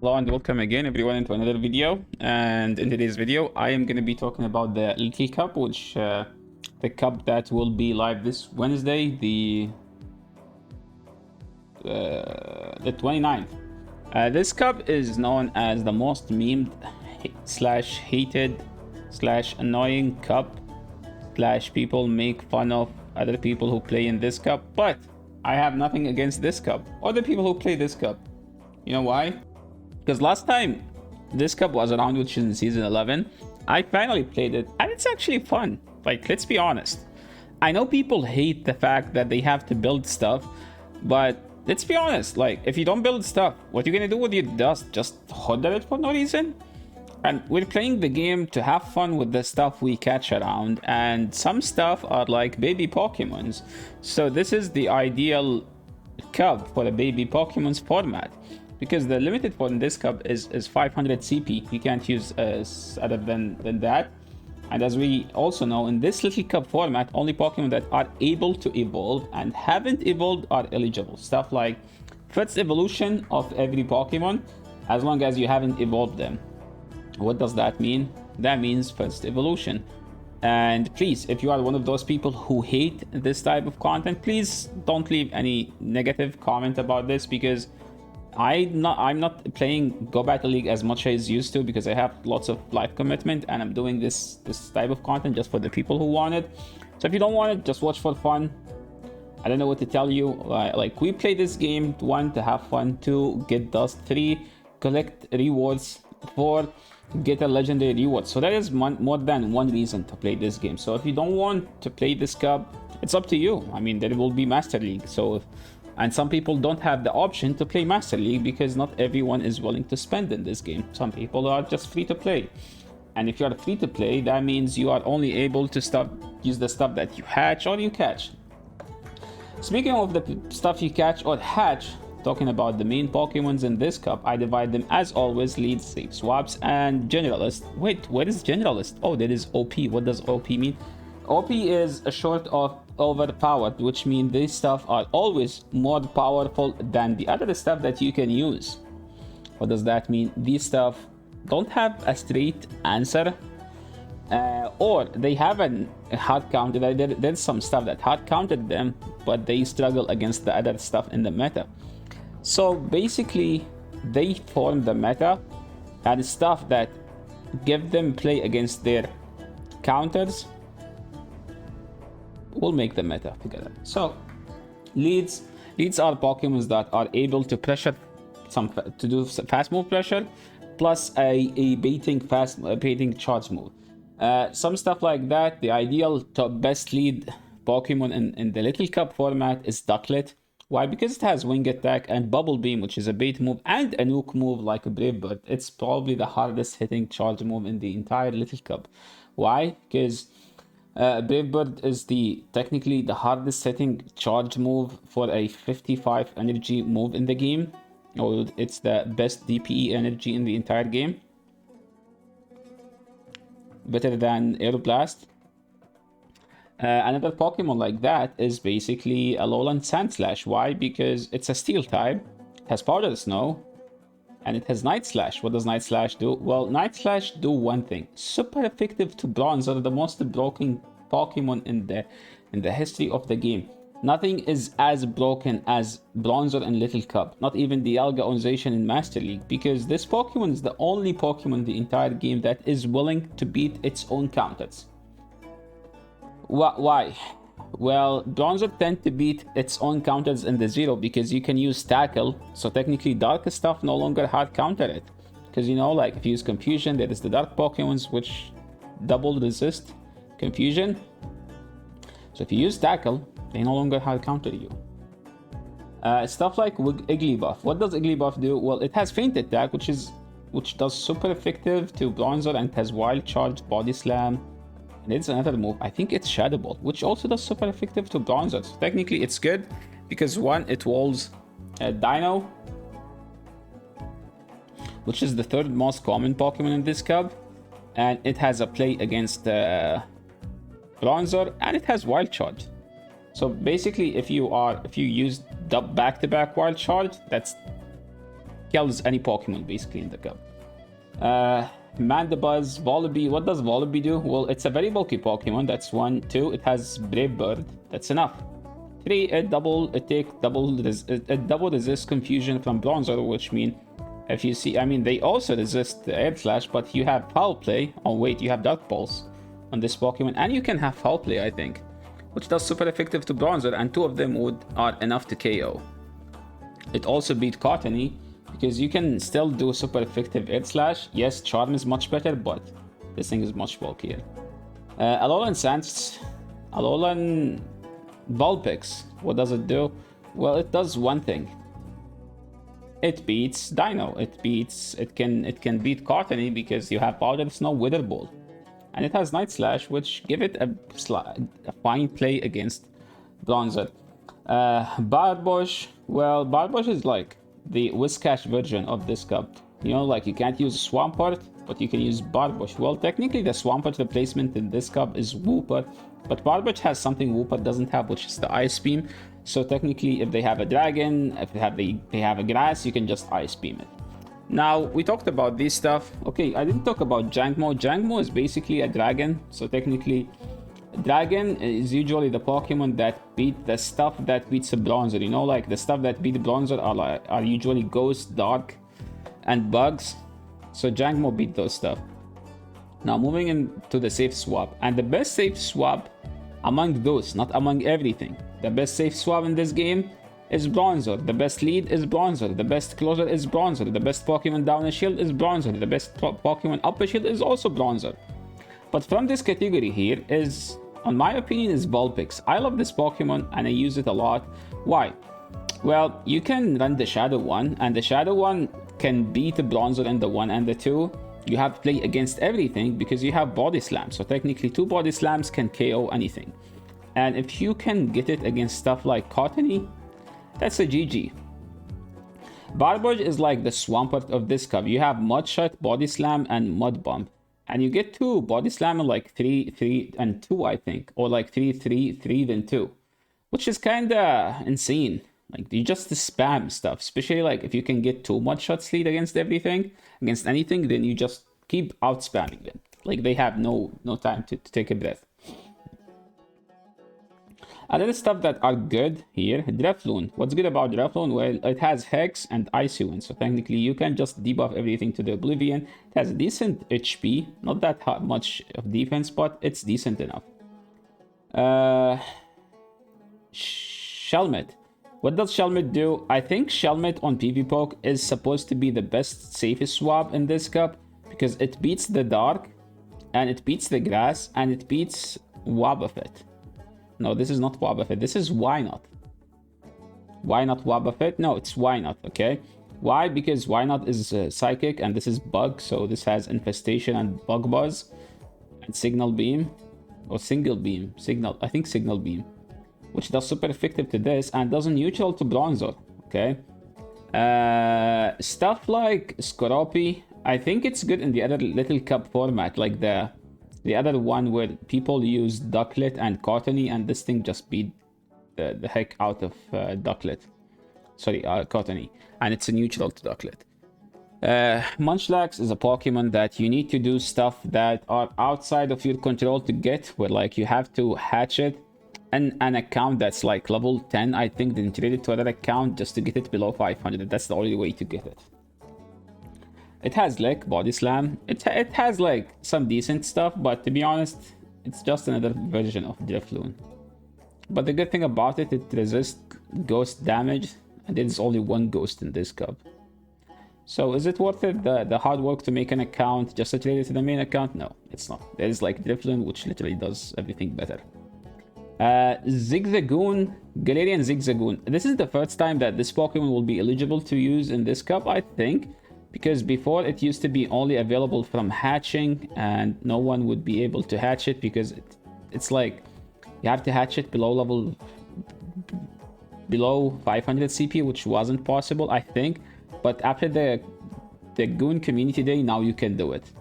Hello and welcome again everyone into another video. And in today's video I am going to be talking about the Little Cup, which the cup that will be live this Wednesday, the 29th. This cup is known as the most memed slash hated slash annoying cup slash people make fun of other people who play in this cup, but I have nothing against this cup or the people who play this cup. You know why? Because last time this cup was around, which is in season 11, I finally played it and it's actually fun. Like, let's be honest. I know people hate the fact that they have to build stuff, but let's be honest. Like, if you don't build stuff, what are you gonna do with your dust? Just hodl it for no reason? And we're playing the game to have fun with the stuff we catch around, and some stuff are like baby Pokemons. So this is the ideal cup for a baby Pokemon's format, because the limited for in this cup is 500 CP. You can't use other than that. And as we also know, in this little cup format, only Pokemon that are able to evolve and haven't evolved are eligible. Stuff like first evolution of every Pokemon, as long as you haven't evolved them. What does that mean? That means first evolution. And please, if you are one of those people who hate this type of content, please don't leave any negative comment about this, because I'm not playing Go Battle League as much as I used to, because I have lots of life commitment and I'm doing this type of content just for the people who want it. So if you don't want it, just watch for fun. I don't know what to tell you. Like, we play this game, 1, to have fun, 2, get dust, 3, collect rewards, 4, get a legendary reward. So that is more than one reason to play this game. So if you don't want to play this cup, it's up to you. I mean, there will be Master League. And some people don't have the option to play Master League because not everyone is willing to spend in this game. Some people are just free to play. And if you are free to play, that means you are only able to use the stuff that you hatch or you catch. Speaking of the stuff you catch or hatch, talking about the main Pokemons in this cup, I divide them as always: leads, safe swaps, and generalist. Wait, what is generalist? Oh, that is OP. What does OP mean? OP is a short of overpowered, which means these stuff are always more powerful than the other stuff that you can use. What does that mean? These stuff don't have a straight answer, or they have a hard counter. There's some stuff that hard countered them, but they struggle against the other stuff in the meta. So basically, they form the meta, and stuff that give them play against their counters will make the meta together. So leads are Pokemons that are able to pressure to do fast move pressure, plus a baiting charge move. Some stuff like that. The ideal top best lead Pokemon in the Little Cup format is Ducklet. Why? Because it has Wing Attack and Bubble Beam, which is a bait move, and a nuke move like a Brave Bird. It's probably the hardest hitting charge move in the entire Little Cup. Why? Because Brave Bird is technically the hardest hitting charge move for a 55 energy move in the game. Or it's the best DPE energy in the entire game. Better than Aeroblast. Another Pokemon like that is basically a Alolan Sandslash. Why? Because it's a Steel type, it has Powder Snow, and it has Night Slash. What does Night Slash do? Well, Night Slash do one thing: super effective to Bronzor, the most broken Pokemon in the history of the game. Nothing is as broken as Bronzor in Little Cup, not even the Alga Onzation in Master League, because this Pokemon is the only Pokemon in the entire game that is willing to beat its own counters. Why? Well, Bronzor tend to beat its own counters in the zero because you can use Tackle, so technically dark stuff no longer hard counter it. Because, you know, like if you use Confusion, there is the dark Pokemons which double resist Confusion. So if you use Tackle, they no longer hard counter you. Stuff like Igglybuff. What does Igglybuff do? Well, it has Feint Attack, which does super effective to Bronzor, and it has Wild Charge, Body Slam. And it's another move, I think it's Shadow Ball, which also does super effective to Bronzor. So technically it's good because, one, it walls Dino, which is the third most common Pokemon in this cup, and it has a play against Bronzor, and it has Wild Charge. So basically, if you use back-to-back Wild Charge, that's kills any Pokemon basically in the cup. Mandibuzz, Volibee. What does Volibee do? Well, it's a very bulky Pokemon. That's 1. 2, it has Brave Bird. That's enough. 3, it double resist confusion from Bronzor, which mean if you see, I mean, they also resist the Air Slash, but you have Foul Play. Oh wait, you have Dark Pulse on this Pokemon, and you can have Foul Play, I think, which does super effective to Bronzor, and 2 of them are enough to KO. It also beat Cottony, because you can still do super effective Air Slash. Yes, Charm is much better, but this thing is much bulkier. Alolan Vulpix, what does it do? Well, it does one thing. It beats Dino. It can beat Cottony because you have Powder Snow, Wither Ball. And it has Night Slash, which give it a fine play against Bronzor. Barbosh, well, Barbosh is like the Whiscash version of this cup. You know, like you can't use Swampert, but you can use Barbosh. Well, technically the Swampert replacement in this cup is Wooper, but Barbosh has something Wooper doesn't have, which is the Ice Beam. So technically, if they have a dragon, if they have a grass, you can just Ice Beam it. Now, we talked about this stuff. Okay, I didn't talk about Jangmo. Jangmo is basically a dragon. So technically, Dragon is usually the Pokemon that beat the stuff that beats a Bronzor. You know, like the stuff that beat Bronzor are usually Ghost, Dark, and Bugs. So Jangmo beat those stuff. Now moving into the safe swap. And the best safe swap among those, not among everything. The best safe swap in this game is Bronzor. The best lead is Bronzor. The best closer is Bronzor. The best Pokemon down a shield is Bronzor. The best Pokemon up a shield is also Bronzor. But from this category here is, on my opinion, is Vulpix. I love this Pokemon and I use it a lot. Why? Well, you can run the Shadow one, and the Shadow one can beat the Bronzor in the 1 and the 2. You have to play against everything because you have Body Slam. So technically 2 Body Slams can KO anything. And if you can get it against stuff like Cottony, that's a GG. Barbosh is like the Swampert of this cup. You have Mudshot, Body Slam, and Mud Bump. And you get 2 Body Slam and like 3, 3, and 2, I think. Or like 3, 3, 3, then 2. Which is kinda insane. Like, you just spam stuff. Especially like if you can get 2 Mudshots lead against everything, against anything, then you just keep out spamming them. Like, they have no time to take a breath. Other stuff that are good here, Drifloon. What's good about Drifloon? Well, it has Hex and Icy Wind, so technically you can just debuff everything to the Oblivion. It has decent HP, not that much of defense, but it's decent enough. Shelmet. What does Shelmet do? I think Shelmet on PvPoke is supposed to be the best safest swap in this cup, because it beats the Dark, and it beats the Grass, and it beats Wobbuffet. No, this is not Wobbuffet. This is Wynot. Why not Wobbuffet? No, it's Wynot, okay? Why? Because Wynot is Psychic, and this is Bug, so this has Infestation and Bug Buzz, and Signal Beam, or Single Beam. I think Signal Beam, which does super effective to this, and does neutral to Bronzor, okay? Stuff like Skorupi, I think it's good in the other Little Cup format, like the other one where people use Ducklet and Cottony, and this thing just beat the heck out of Ducklet. Sorry, Cottony. And it's a neutral to Ducklet. Munchlax is a Pokemon that you need to do stuff that are outside of your control to get, where like you have to hatch it and an account that's like level 10, I think, then trade it to another account just to get it below 500. That's the only way to get it. It has Lick, Body Slam. It has like some decent stuff, but to be honest, it's just another version of Drifloon. But the good thing about it, it resists ghost damage, and there's only 1 ghost in this cup. So is it worth it, the hard work to make an account just to trade it to the main account? No, it's not. There's like Drifloon, which literally does everything better. Zigzagoon, Galarian Zigzagoon. This is the first time that this Pokemon will be eligible to use in this cup, I think. Because before it used to be only available from hatching, and no one would be able to hatch it because it's like you have to hatch it below 500 CP, which wasn't possible, I think. But after the Goon Community Day, now you can do it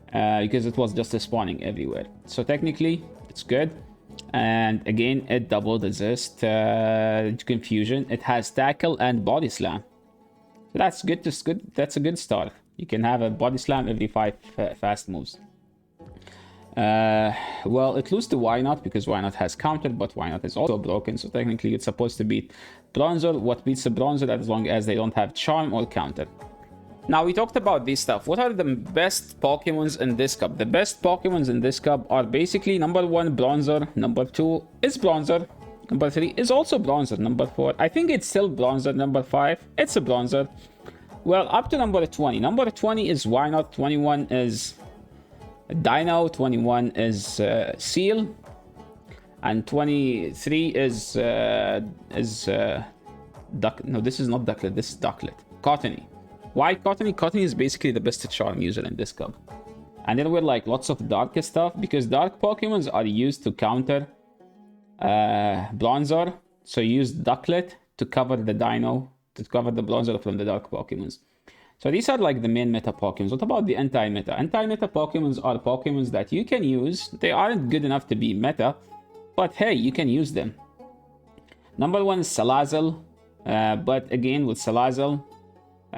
because it was just spawning everywhere. So technically, it's good. And again, it double resist confusion. It has Tackle and Body Slam. So that's good. That's a good start. You can have a body slam every 5 fast moves. Well, it loses to Why Not because Why Not has countered, but Why Not is also broken. So technically, it's supposed to beat Bronzer. What beats the Bronzer as long as they don't have charm or counter. Now, we talked about this stuff. What are the best Pokemons in this cup? The best Pokemons in this cup are basically number 1, Bronzer. Number 2 is Bronzer. Number 3 is also Bronzer. Number 4, I think it's still Bronzer. Number 5, it's a Bronzer. Well, up to number 20. Number 20 is Why Not. 21 is Dino. 21 is Seal. And 23 is Duck. No, this is not Ducklet. This is Ducklet. Cottony. Why Cottony? Cottony is basically the best charm user in this cup. And then we're like lots of dark stuff because dark Pokemons are used to counter Bronzer. So use Ducklet to cover the Dino, to cover the Bronzer from the dark Pokemons. So these are like the main meta Pokemons. What about the anti-meta? Anti-meta Pokemons are Pokemons that you can use. They aren't good enough to be meta, but hey, you can use them. Number 1 is Salazzle. But again, with Salazzle,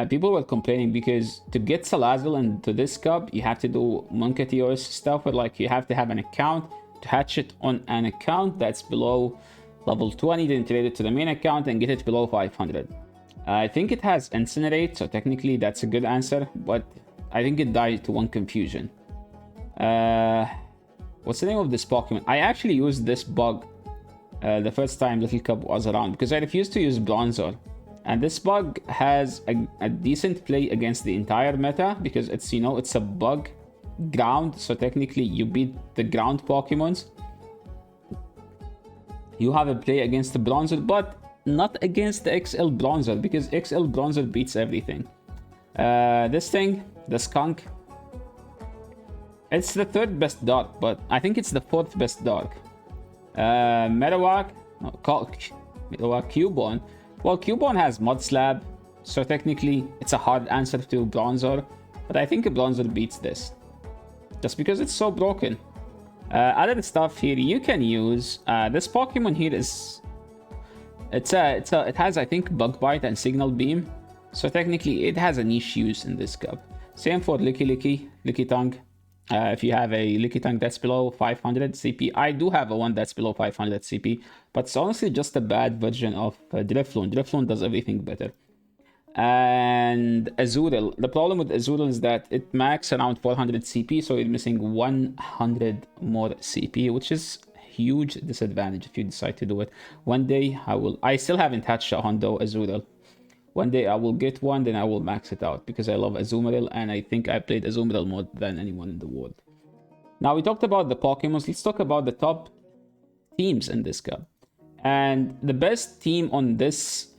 people were complaining because to get Salazzle into this cup, you have to do Munketeor's stuff where like you have to have an account to hatch it on an account that's below level 20, then trade it to the main account and get it below 500. I think it has Incinerate, so technically that's a good answer, but I think it died to one confusion. What's the name of this Pokemon? I actually used this bug the first time Little Cup was around because I refused to use Bronzer. And this bug has a decent play against the entire meta because it's, you know, it's a bug ground. So technically you beat the ground Pokemons. You have a play against the Bronzer, but not against the XL Bronzer because XL Bronzer beats everything. This thing, the Skunk, it's the 3rd best dark, but I think it's the 4th best dark. Marowak, Cubone. Well, Cubone has Mud Slab, so technically it's a hard answer to Bronzer, but I think Bronzer beats this, just because it's so broken. Other stuff here you can use. This Pokemon here is, it has I think Bug Bite and Signal Beam, so technically it has a niche use in this cup. Same for Licky Tongue. If you have a Licky Tongue that's below 500 CP, I do have a one that's below 500 CP, but it's honestly just a bad version of Drifloon. Drifloon does everything better. And Azurill. The problem with Azurill is that it max around 400 CP, so you're missing 100 more CP, which is huge disadvantage if you decide to do it. One day I still haven't hatched a Hondo Azurill. One day I will get one, then I will max it out because I love Azumarill and I think I played Azumarill more than anyone in the world. Now we talked about the Pokemons, let's talk about the top teams in this cup. And the best team on this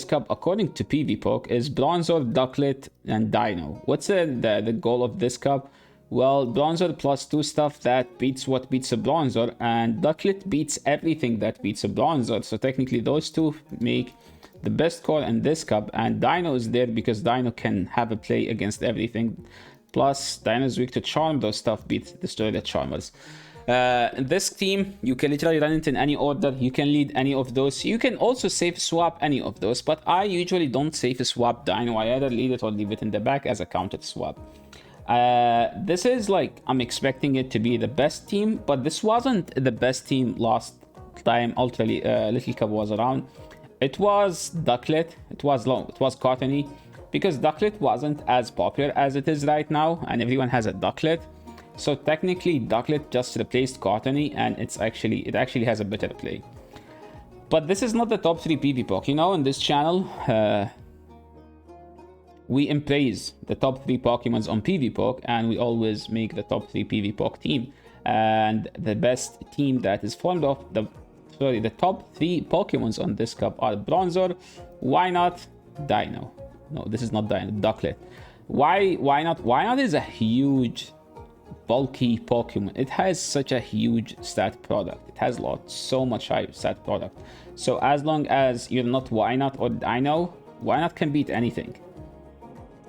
cup according to PvPoke is Bronzor, Ducklet, and Dino. What's the goal of this cup? Well, Bronzor plus 2 stuff that beats what beats a Bronzor, and Ducklet beats everything that beats a Bronzor. So technically those two make the best core in this cup, and Dino is there because Dino can have a play against everything. Plus, Dino is weak to Charm, those stuff destroy the Charmers. In this team, you can literally run it in any order, you can lead any of those, you can also safe swap any of those, but I usually don't safe swap Dino, I either lead it or leave it in the back as a counter swap. This is like, I'm expecting it to be the best team, but this wasn't the best team last time Little Cup was around. It was Ducklet, it was Cottony, because Ducklet wasn't as popular as it is right now, and everyone has a Ducklet. So technically Ducklet just replaced Cottony, and it actually has a better play. But this is not the top 3 PvPoke. You know, in this channel, we praise the top 3 Pokemons on PvPoke, and we always make the top 3 PvPoke team. And the best team that is formed of the top 3 Pokemons on this cup are Bronzor, Why Not, Dino. No, this is not Dino, Ducklet. Why Not? Why Not is a huge, bulky Pokemon. It has such a huge stat product. It has so much high stat product. So as long as you're not Why Not or Dino, Why Not can beat anything.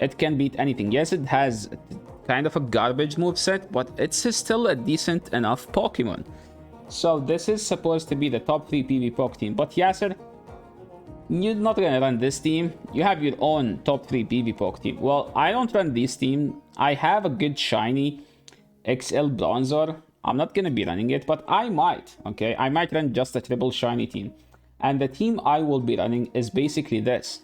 It can beat anything. Yes, it has kind of a garbage moveset, but it's still a decent enough Pokemon. So this is supposed to be the top 3 PvPoke team. But Yasser, You're not gonna run this team. You have your own top 3 PvPoke team. Well, I don't run this team. I have a good shiny XL Bronzer. I'm not gonna be running it, but I might, okay? I might run just a triple shiny team. And the team I will be running is basically this.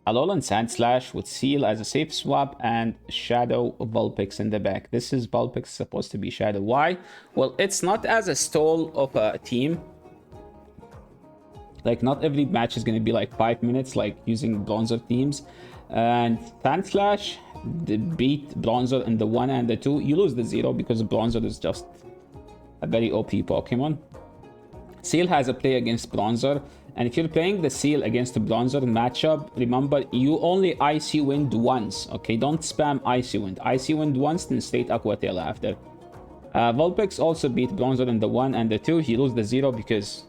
Alolan Sandslash with Seal as a safe swap and Shadow Vulpix in the back. This is Vulpix supposed to be Shadow. Why? Well, it's not as a stall of a team. Like, not every match is going to be like 5 minutes, like using Bronzer teams. And Sandslash beat Bronzer in the 1 and the 2. You lose the 0 because Bronzer is just a very OP Pokemon. Seal has a play against Bronzer. And if you're playing the Seal against the Bronzer matchup, remember, you only Icy Wind once, okay? Don't spam Icy Wind. Icy Wind once, then straight Aqua Tail after. Vulpix also beat Bronzer in the 1 and the 2. He lose the 0 because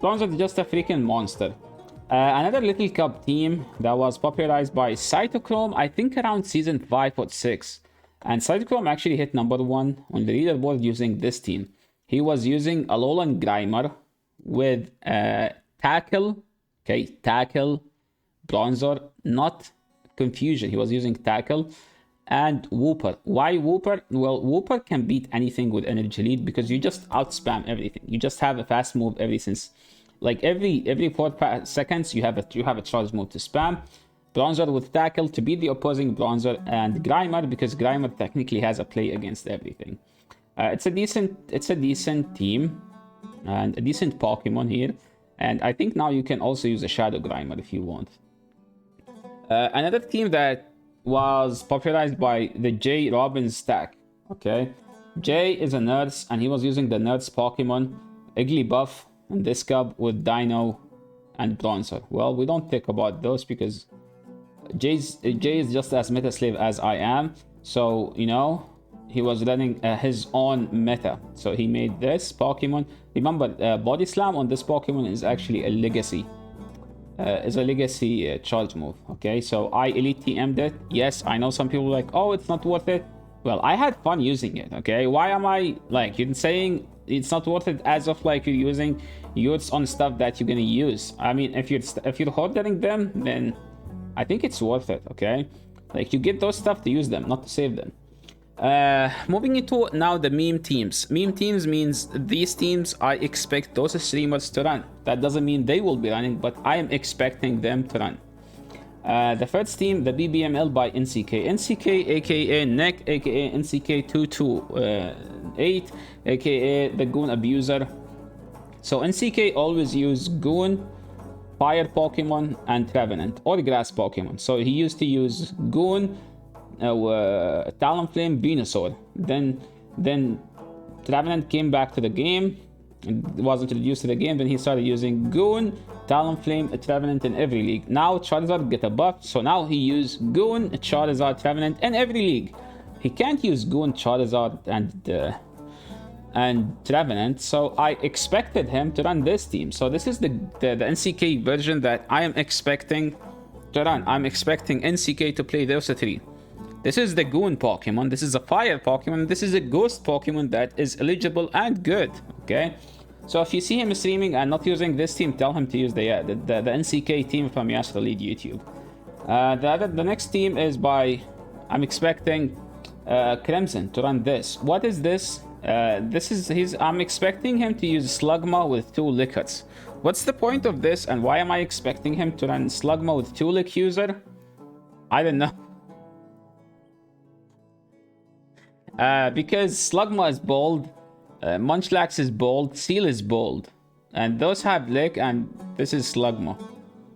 Bronzer is just a freaking monster. Another Little Cup team that was popularized by Cytochrome, I think around season 5 or 6. And Cytochrome actually hit number 1 on the leaderboard using this team. He was using Alolan Grimer with Tackle, okay, Tackle, Bronzer, not Confusion. He was using Tackle and Wooper. Why Wooper? Well, Wooper can beat anything with Energy Lead because you just outspam everything. You just have a fast move every 4 seconds you have a charge move to spam. Bronzer with Tackle to beat the opposing Bronzer, and Grimer because Grimer technically has a play against everything. It's a decent team and a decent Pokemon here. And I think now you can also use a Shadow Grimer if you want. Another team that was popularized by the J Robbins stack. Okay, Jay is a nurse and he was using the nurse Pokemon Igglybuff in this cup with Dino and Bronzer. Well, we don't think about those because Jay is just as meta slave as I am. So, you know, he was running his own meta. So he made this Pokemon. Remember, Body Slam on this Pokemon is actually a legacy. Charge move. Okay, so I Elite TM'd it. Yes, I know some people are like, oh, it's not worth it. Well, I had fun using it. Okay, why am I like you're saying it's not worth it as of like you're using yours on stuff that you're gonna use? I mean, if you're hoarding them, then I think it's worth it. Okay, like you get those stuff to use them, not to save them. Moving into now the meme teams. Meme teams means these teams I expect those streamers to run. That doesn't mean they will be running, but I am expecting them to run. The first team, the BBML by NCK. NCK, aka Nick, aka NCK228, aka the Goon Abuser. So NCK always use Goon, Fire Pokemon, and Trevenant, or Grass Pokemon. So he used to use Goon, Talonflame, Venusaur. Then Trevenant came back to the game and was introduced to the game. Then he started using Goon, Talonflame, Trevenant in every league. Now Charizard get a buff, so now he use Goon, Charizard, Trevenant in every league. He can't use Goon, Charizard, and Trevenant, so I expected him to run this team. So this is the NCK version that I am expecting to run. I'm expecting NCK to play those three. This is the Goon Pokemon, this is a Fire Pokemon, this is a Ghost Pokemon that is eligible and good, okay? So if you see him streaming and not using this team, tell him to use the NCK team from Yasser Lead YouTube. The next team is by, I'm expecting Crimson to run this. What is this? I'm expecting him to use Slugma with 2 Lickids. What's the point of this and why am I expecting him to run Slugma with 2 Lick user? I don't know. Because Slugma is bold, Munchlax is bold, Seal is bold, and those have Lick, and this is Slugma.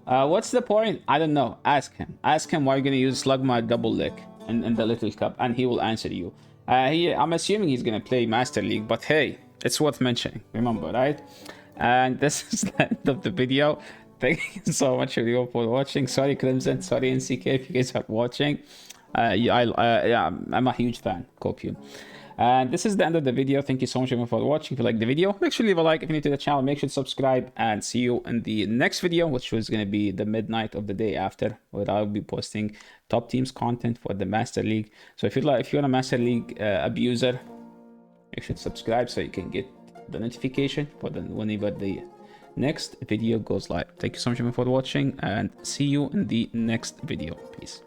What's the point? I don't know. Ask him. Ask him why you're gonna use Slugma double Lick in the Little Cup, and he will answer you. I'm assuming he's gonna play Master League, but hey, it's worth mentioning. Remember, right? And this is the end of the video. Thank you so much everyone for watching. Sorry Crimson, sorry NCK if you guys are watching. I'm a huge fan. Copium. And this is the end of the video. Thank you so much everyone for watching. If you like the video, make sure to leave a like. If you're new to the channel, make sure to subscribe, and see you in the next video, which is going to be the midnight of the day after, where I'll be posting top teams content for the Master League. So if you're a Master League abuser, make sure to subscribe so you can get the notification for whenever the next video goes live. Thank you so much for watching, and see you in the next video. Peace.